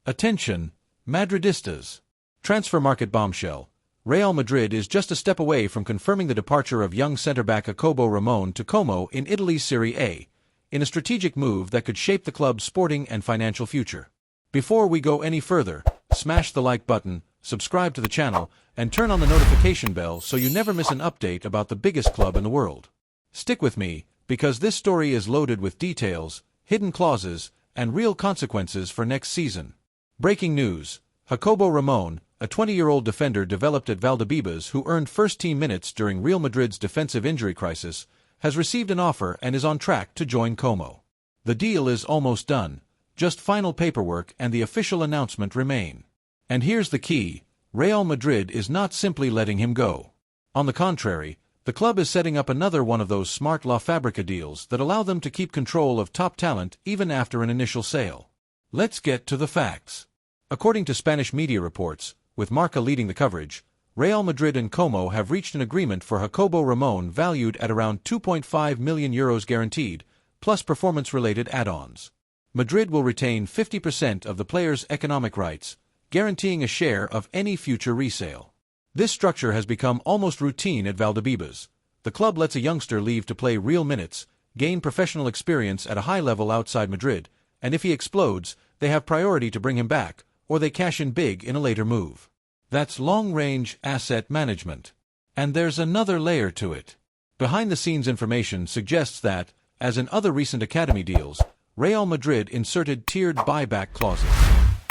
Attention, Madridistas. Transfer market bombshell. Real Madrid is just a step away from confirming the departure of young centre-back Jacobo Ramon to Como in Italy's Serie A, in a strategic move that could shape the club's sporting and financial future. Before we go any further, smash the like button, subscribe to the channel, and turn on the notification bell so you never miss an update about the biggest club in the world. Stick with me, because this story is loaded with details, hidden clauses, and real consequences for next season. Breaking news. Jacobo Ramon, a 20-year-old defender developed at Valdebebas who earned first-team minutes during Real Madrid's defensive injury crisis, has received an offer and is on track to join Como. The deal is almost done, just final paperwork and the official announcement remain. And here's the key, Real Madrid is not simply letting him go. On the contrary, the club is setting up another one of those smart La Fabrica deals that allow them to keep control of top talent even after an initial sale. Let's get to the facts. According to Spanish media reports, with Marca leading the coverage, Real Madrid and Como have reached an agreement for Jacobo Ramon valued at around €2.5 million guaranteed, plus performance-related add-ons. Madrid will retain 50% of the player's economic rights, guaranteeing a share of any future resale. This structure has become almost routine at Valdebebas. The club lets a youngster leave to play real minutes, gain professional experience at a high level outside Madrid, and if he explodes, they have priority to bring him back, or they cash in big in a later move. That's long-range asset management. And there's another layer to it. Behind-the-scenes information suggests that, as in other recent academy deals, Real Madrid inserted tiered buyback clauses.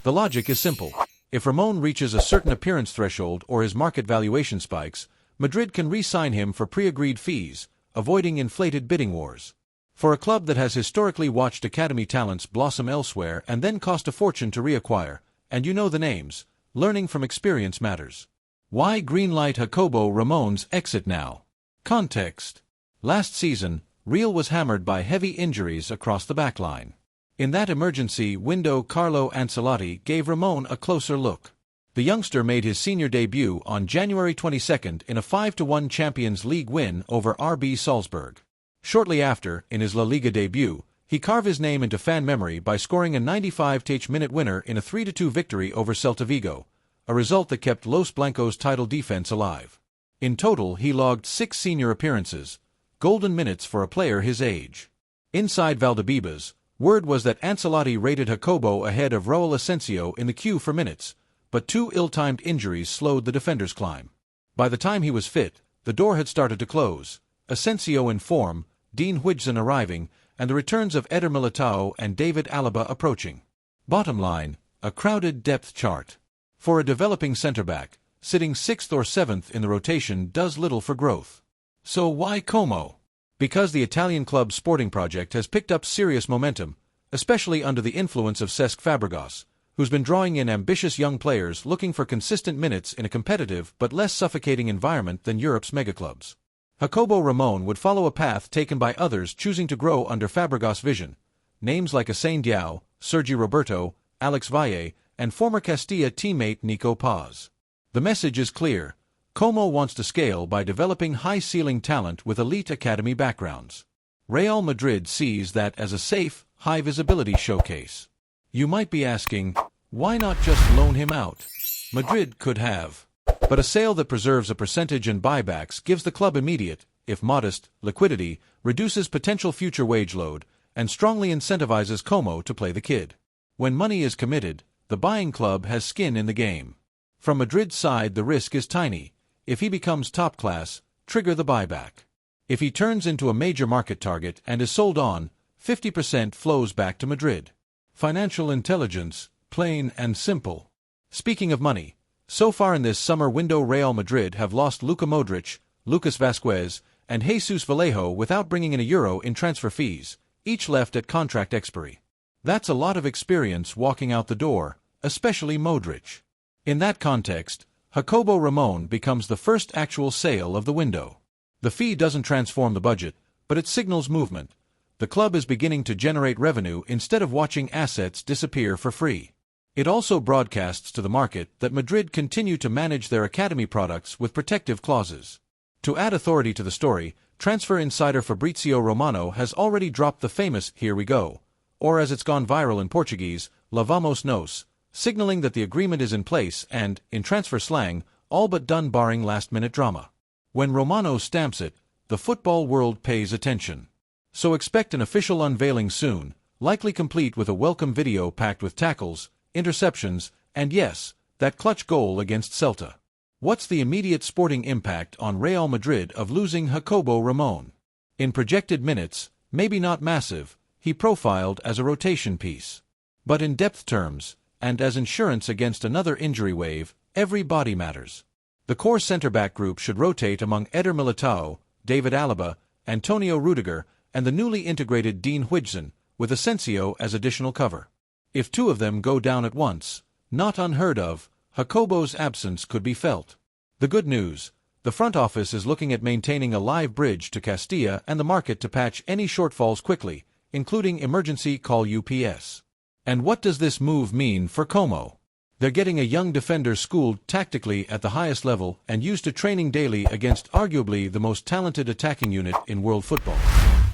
The logic is simple. If Ramon reaches a certain appearance threshold or his market valuation spikes, Madrid can re-sign him for pre-agreed fees, avoiding inflated bidding wars. For a club that has historically watched academy talents blossom elsewhere and then cost a fortune to reacquire, and you know the names, learning from experience matters. Why greenlight Jacobo Ramon's exit now? Context. Last season, Real was hammered by heavy injuries across the backline. In that emergency window, Carlo Ancelotti gave Ramon a closer look. The youngster made his senior debut on January 22 in a 5-1 Champions League win over RB Salzburg. Shortly after, in his La Liga debut, he carved his name into fan memory by scoring a 95th-minute winner in a 3-2 victory over Celta Vigo, a result that kept Los Blancos' title defense alive. In total, he logged 6 senior appearances, golden minutes for a player his age. Inside Valdebebas, word was that Ancelotti rated Jacobo ahead of Raúl Asensio in the queue for minutes, but 2 ill-timed injuries slowed the defender's climb. By the time he was fit, the door had started to close, Asensio in form, Dean Huijsen arriving, and the returns of Eder Militao and David Alaba approaching. Bottom line, a crowded depth chart. For a developing centre-back, sitting 6th or 7th in the rotation does little for growth. So why Como? Because the Italian club's sporting project has picked up serious momentum, especially under the influence of Cesc Fabregas, who's been drawing in ambitious young players looking for consistent minutes in a competitive but less suffocating environment than Europe's megaclubs. Jacobo Ramon would follow a path taken by others choosing to grow under Fabregas' vision, names like Asane Diao, Sergi Roberto, Alex Valle, and former Castilla teammate Nico Paz. The message is clear. Como wants to scale by developing high-ceiling talent with elite academy backgrounds. Real Madrid sees that as a safe, high-visibility showcase. You might be asking, why not just loan him out? Madrid could have. But a sale that preserves a percentage and buybacks gives the club immediate, if modest, liquidity, reduces potential future wage load, and strongly incentivizes Como to play the kid. When money is committed, the buying club has skin in the game. From Madrid's side, the risk is tiny. If he becomes top class, trigger the buyback. If he turns into a major market target and is sold on, 50% flows back to Madrid. Financial intelligence, plain and simple. Speaking of money, so far in this summer window Real Madrid have lost Luka Modric, Lucas Vazquez, and Jesus Vallejo without bringing in €1 in transfer fees, each left at contract expiry. That's a lot of experience walking out the door, especially Modric. In that context, Jacobo Ramon becomes the first actual sale of the window. The fee doesn't transform the budget, but it signals movement. The club is beginning to generate revenue instead of watching assets disappear for free. It also broadcasts to the market that Madrid continue to manage their academy products with protective clauses. To add authority to the story, transfer insider Fabrizio Romano has already dropped the famous "Here we go," or as it's gone viral in Portuguese, "Lá vamos nós," signaling that the agreement is in place and, in transfer slang, all but done barring last-minute drama. When Romano stamps it, the football world pays attention. So expect an official unveiling soon, likely complete with a welcome video packed with tackles, interceptions, and yes, that clutch goal against Celta. What's the immediate sporting impact on Real Madrid of losing Jacobo Ramon? In projected minutes, maybe not massive, he profiled as a rotation piece. But in depth terms, and as insurance against another injury wave, every body matters. The core centre-back group should rotate among Eder Militao, David Alaba, Antonio Rudiger, and the newly integrated Dean Huijsen, with Asensio as additional cover. If two of them go down at once, not unheard of, Jacobo's absence could be felt. The good news: the front office is looking at maintaining a live bridge to Castilla and the market to patch any shortfalls quickly, including emergency call UPS. And what does this move mean for Como? They're getting a young defender schooled tactically at the highest level and used to training daily against arguably the most talented attacking unit in world football.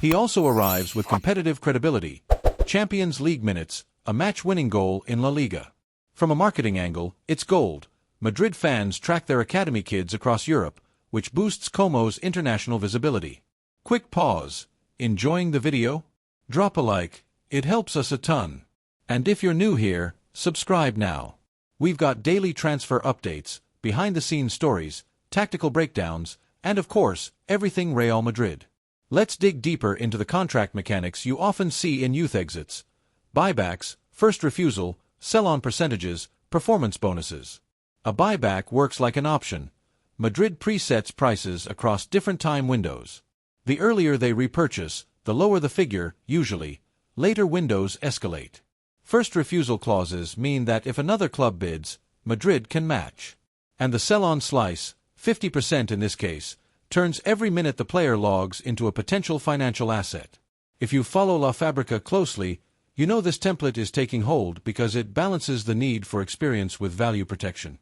He also arrives with competitive credibility, Champions League minutes, a match-winning goal in La Liga. From a marketing angle, it's gold. Madrid fans track their academy kids across Europe, which boosts Como's international visibility. Quick pause. Enjoying the video? Drop a like, it helps us a ton. And if you're new here, subscribe now. We've got daily transfer updates, behind-the-scenes stories, tactical breakdowns, and of course, everything Real Madrid. Let's dig deeper into the contract mechanics you often see in youth exits: buybacks, first refusal, sell-on percentages, performance bonuses. A buyback works like an option. Madrid presets prices across different time windows. The earlier they repurchase, the lower the figure, usually. Later windows escalate. First refusal clauses mean that if another club bids, Madrid can match. And the sell-on slice, 50% in this case, turns every minute the player logs into a potential financial asset. If you follow La Fabrica closely, you know this template is taking hold because it balances the need for experience with value protection.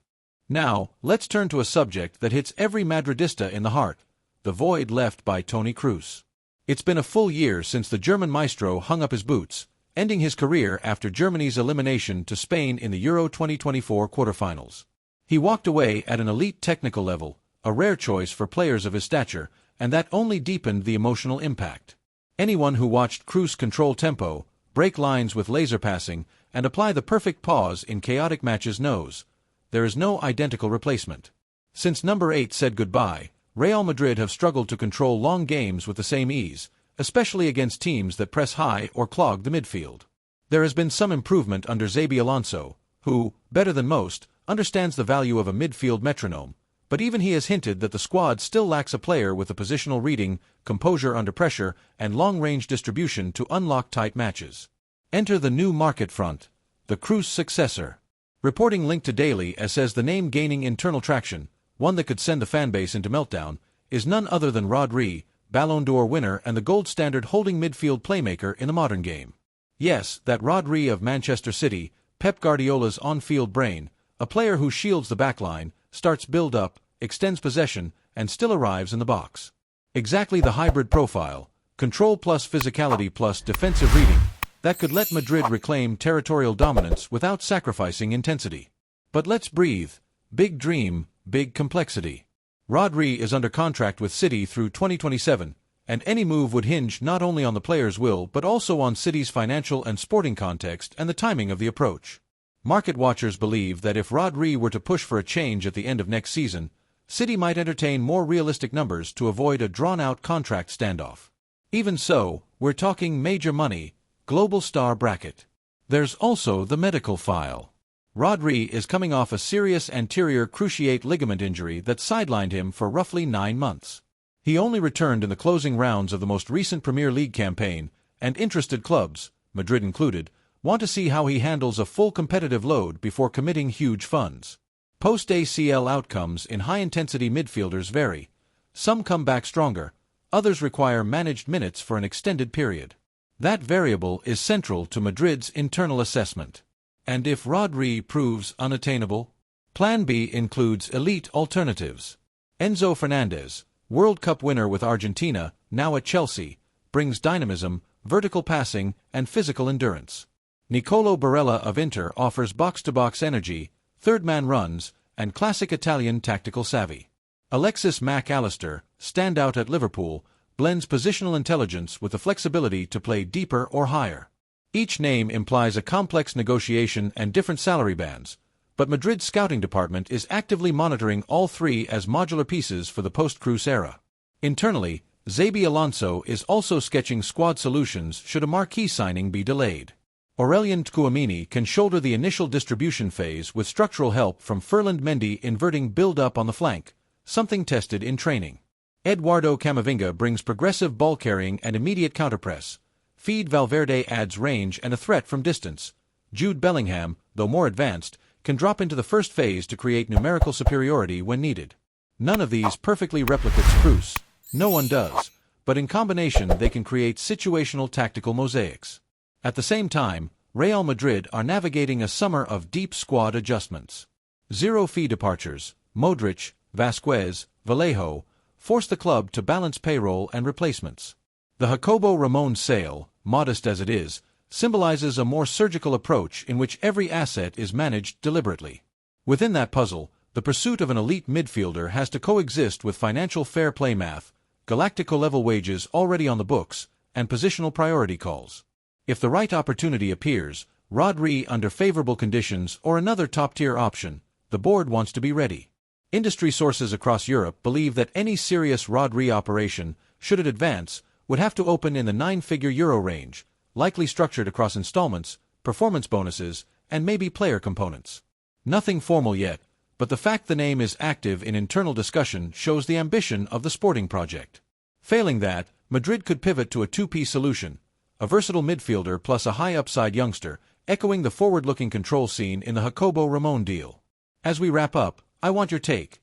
Now, let's turn to a subject that hits every Madridista in the heart: the void left by Toni Kroos. It's been a full year since the German maestro hung up his boots, ending his career after Germany's elimination to Spain in the Euro 2024 quarterfinals. He walked away at an elite technical level, a rare choice for players of his stature, and that only deepened the emotional impact. Anyone who watched Kroos control tempo, break lines with laser passing, and apply the perfect pause in chaotic matches knows there is no identical replacement. Since number 8 said goodbye, Real Madrid have struggled to control long games with the same ease, especially against teams that press high or clog the midfield. There has been some improvement under Xabi Alonso, who, better than most, understands the value of a midfield metronome, but even he has hinted that the squad still lacks a player with the positional reading, composure under pressure, and long-range distribution to unlock tight matches. Enter the new market front, the Kroos successor. Reporting linked to Daily as says the name gaining internal traction, one that could send the fanbase into meltdown, is none other than Rodri, Ballon d'Or winner and the gold standard holding midfield playmaker in the modern game. Yes, that Rodri of Manchester City, Pep Guardiola's on-field brain, a player who shields the backline, starts build-up, extends possession, and still arrives in the box. Exactly the hybrid profile, control plus physicality plus defensive reading, that could let Madrid reclaim territorial dominance without sacrificing intensity. But let's breathe. Big dream, big complexity. Rodri is under contract with City through 2027, and any move would hinge not only on the player's will but also on City's financial and sporting context and the timing of the approach. Market watchers believe that if Rodri were to push for a change at the end of next season, City might entertain more realistic numbers to avoid a drawn-out contract standoff. Even so, we're talking major money, global star bracket. There's also the medical file. Rodri is coming off a serious anterior cruciate ligament injury that sidelined him for roughly 9 months. He only returned in the closing rounds of the most recent Premier League campaign, and interested clubs, Madrid included, want to see how he handles a full competitive load before committing huge funds. Post-ACL outcomes in high-intensity midfielders vary. Some come back stronger, others require managed minutes for an extended period. That variable is central to Madrid's internal assessment. And if Rodri proves unattainable? Plan B includes elite alternatives. Enzo Fernandez, World Cup winner with Argentina, now at Chelsea, brings dynamism, vertical passing, and physical endurance. Nicolo Barella of Inter offers box-to-box energy, third-man runs, and classic Italian tactical savvy. Alexis Mac Allister, standout at Liverpool, blends positional intelligence with the flexibility to play deeper or higher. Each name implies a complex negotiation and different salary bands, but Madrid's scouting department is actively monitoring all three as modular pieces for the post-Kroos era. Internally, Xabi Alonso is also sketching squad solutions should a marquee signing be delayed. Aurelien Tchouaméni can shoulder the initial distribution phase with structural help from Ferland Mendy inverting build-up on the flank, something tested in training. Eduardo Camavinga brings progressive ball carrying and immediate counterpress. Fede Valverde adds range and a threat from distance. Jude Bellingham, though more advanced, can drop into the first phase to create numerical superiority when needed. None of these perfectly replicates Kroos. No one does, but in combination they can create situational tactical mosaics. At the same time, Real Madrid are navigating a summer of deep squad adjustments. Zero fee departures, Modric, Vasquez, Vallejo, force the club to balance payroll and replacements. The Jacobo Ramon sale, modest as it is, symbolizes a more surgical approach in which every asset is managed deliberately. Within that puzzle, the pursuit of an elite midfielder has to coexist with financial fair play math, Galactico-level wages already on the books, and positional priority calls. If the right opportunity appears, Rodri under favorable conditions or another top-tier option, the board wants to be ready. Industry sources across Europe believe that any serious Rodri operation, should it advance, would have to open in the 9-figure euro range, likely structured across installments, performance bonuses, and maybe player components. Nothing formal yet, but the fact the name is active in internal discussion shows the ambition of the sporting project. Failing that, Madrid could pivot to a two-piece solution, a versatile midfielder plus a high-upside youngster, echoing the forward-looking control scene in the Jacobo Ramon deal. As we wrap up, I want your take.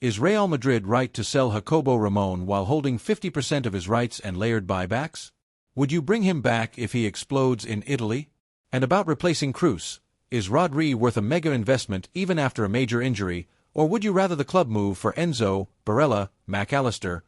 Is Real Madrid right to sell Jacobo Ramon while holding 50% of his rights and layered buybacks? Would you bring him back if he explodes in Italy? And about replacing Kroos, is Rodri worth a mega investment even after a major injury, or would you rather the club move for Enzo, Barella, Mac Allister,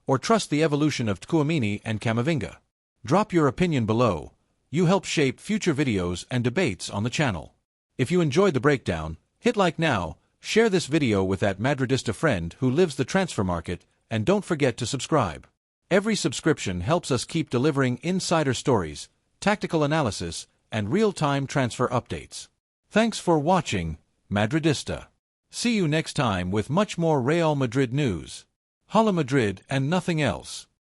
or trust the evolution of Tchouaméni and Camavinga? Drop your opinion below. You help shape future videos and debates on the channel. If you enjoyed the breakdown, hit like now, share this video with that Madridista friend who lives the transfer market, and don't forget to subscribe. Every subscription helps us keep delivering insider stories, tactical analysis, and real-time transfer updates. Thanks for watching, Madridista. See you next time with much more Real Madrid news. Hala Madrid and nothing else.